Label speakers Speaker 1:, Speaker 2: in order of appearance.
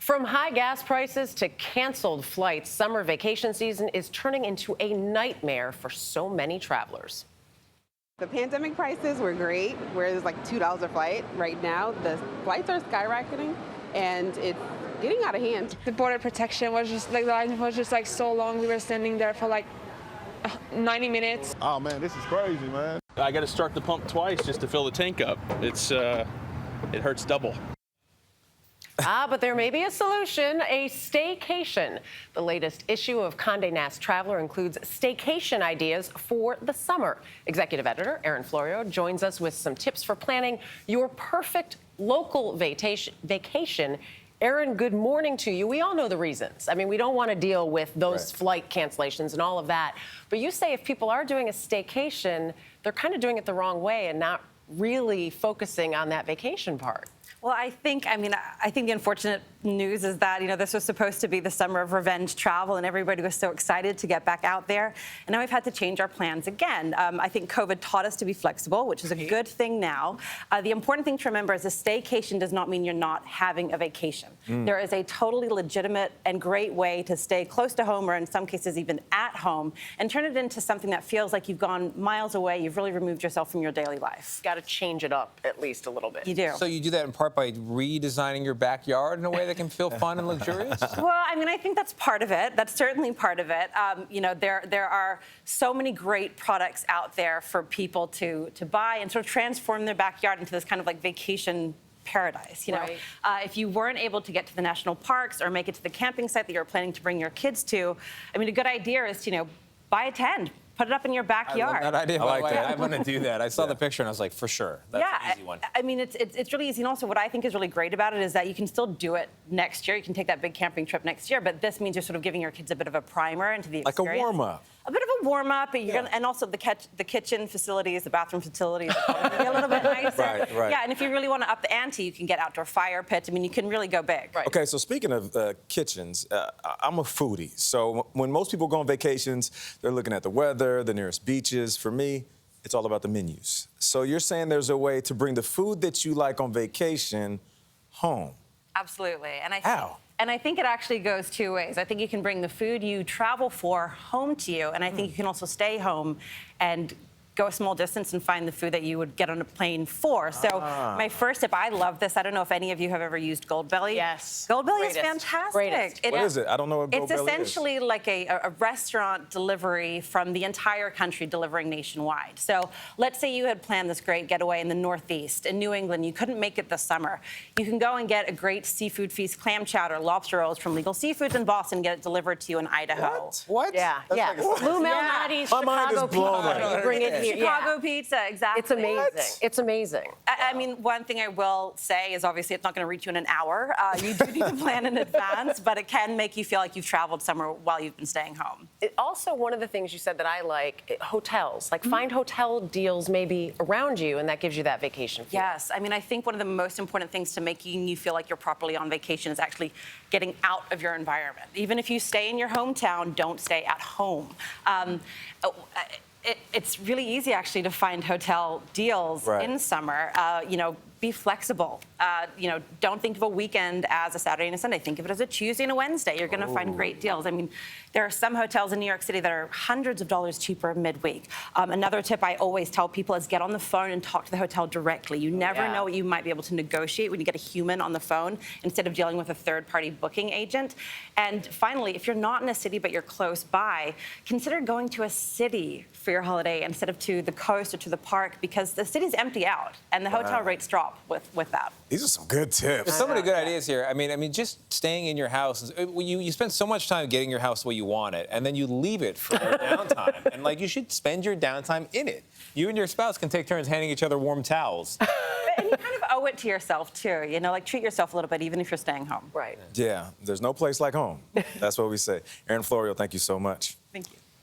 Speaker 1: From high gas prices to canceled flights, summer vacation season is turning into a nightmare for so many travelers.
Speaker 2: The pandemic prices were great, where it was like $2 a flight. Right now, the flights are skyrocketing, and it's getting out of hand.
Speaker 3: The border protection was just like, the line was just like so long. We were standing there for like 90 minutes.
Speaker 4: Oh man, this is crazy, man.
Speaker 5: I got to start the pump twice just to fill the tank up. It hurts double.
Speaker 1: But there may be a solution, a staycation. The latest issue of Condé Nast Traveler includes staycation ideas for the summer. Executive editor Erin Florio joins us with some tips for planning your perfect local vacation. Erin, good morning to you. We all know the reasons. I mean, we don't want to deal with those flight cancellations and all of that. But you say if people are doing a staycation, they're kind of doing it the wrong way and not really focusing on that vacation part.
Speaker 6: Well, I think the unfortunate news is that, this was supposed to be the summer of revenge travel, and everybody was so excited to get back out there. And now we've had to change our plans again. I think COVID taught us to be flexible, which is a good thing now. The important thing to remember is a staycation does not mean you're not having a vacation. There is a totally legitimate and great way to stay close to home, or in some cases even at home, and turn it into something that feels like you've gone miles away. You've really removed yourself from your daily life.
Speaker 1: Got to change it up at least a little bit.
Speaker 6: You do.
Speaker 7: So you do that in part by redesigning your backyard in a way that can feel fun and luxurious?
Speaker 6: Well, I think that's part of it. That's certainly part of it. There are so many great products out there for people to buy and sort of transform their backyard into this kind of like vacation paradise.
Speaker 1: Right.
Speaker 6: If you weren't able to get to the national parks or make it to the camping site that you're planning to bring your kids to, a good idea is to, buy a tent. Put it up in your backyard.
Speaker 7: I love that idea. I like that. I'm going to do that. I saw
Speaker 6: Yeah.
Speaker 7: the picture and I was like, for sure. That's an easy one.
Speaker 6: It's really easy. And also what I think is really great about it is that you can still do it next year. You can take that big camping trip next year, but this means you're sort of giving your kids a bit of a primer into the experience.
Speaker 7: Like a warm-up.
Speaker 6: A bit of a warm-up, and also the kitchen facilities, the bathroom facilities are a little bit nicer.
Speaker 7: Right.
Speaker 6: Yeah, and if you really want to up the ante, you can get outdoor fire pits. You can really go big.
Speaker 1: Right.
Speaker 8: Okay, so speaking of kitchens, I'm a foodie. So when most people go on vacations, they're looking at the weather, the nearest beaches. For me, it's all about the menus. So you're saying there's a way to bring the food that you like on vacation home.
Speaker 6: Absolutely.
Speaker 8: How?
Speaker 6: And I think it actually goes two ways. I think you can bring the food you travel for home to you, and I think you can also stay home and go a small distance and find the food that you would get on a plane for. So my first tip, I love this. I don't know if any of you have ever used Goldbelly.
Speaker 1: Yes.
Speaker 6: Goldbelly is fantastic.
Speaker 1: Greatest.
Speaker 8: What is it? I don't know what Goldbelly is.
Speaker 6: It's essentially like a restaurant delivery from the entire country, delivering nationwide. So let's say you had planned this great getaway in the Northeast, in New England. You couldn't make it this summer. You can go and get a great seafood feast, clam chowder, lobster rolls from Legal Seafoods in Boston, get it delivered to you in Idaho.
Speaker 8: What?
Speaker 1: Yeah.
Speaker 8: That's like
Speaker 1: Blue Malnati's
Speaker 8: My mind is
Speaker 1: Chicago
Speaker 8: blown
Speaker 1: pizza.
Speaker 8: right
Speaker 1: You bring it here.
Speaker 6: Chicago pizza, exactly.
Speaker 1: It's amazing. It's amazing.
Speaker 6: One thing I will say is obviously it's not going to reach you in an hour. You do need to plan in advance, but it can make you feel like you've traveled somewhere while you've been staying home.
Speaker 1: Also, one of the things you said that I like, hotels. Like, find hotel deals maybe around you, and that gives you that vacation feel.
Speaker 6: Yes. I think one of the most important things to making you feel like you're properly on vacation is actually getting out of your environment. Even if you stay in your hometown, don't stay at home. It's really easy, actually, to find hotel deals in summer. Be flexible. Don't think of a weekend as a Saturday and a Sunday. Think of it as a Tuesday and a Wednesday. You're going to find great deals. There are some hotels in New York City that are hundreds of dollars cheaper midweek. Another tip I always tell people is get on the phone and talk to the hotel directly. You never know what you might be able to negotiate when you get a human on the phone instead of dealing with a third-party booking agent. And finally, if you're not in a city but you're close by, consider going to a city for your holiday instead of to the coast or to the park, because the cities empty out and the hotel rates drop with that.
Speaker 8: These are some good tips.
Speaker 7: There's so many good ideas here. Just staying in your house. You spend so much time getting your house the way you want it, and then you leave it for your downtime. And you should spend your downtime in it. You and your spouse can take turns handing each other warm towels.
Speaker 6: And you kind of owe it to yourself too. Treat yourself a little bit, even if you're staying home.
Speaker 1: Right.
Speaker 8: Yeah, there's no place like home. That's what we say. Erin Florio, thank you so much.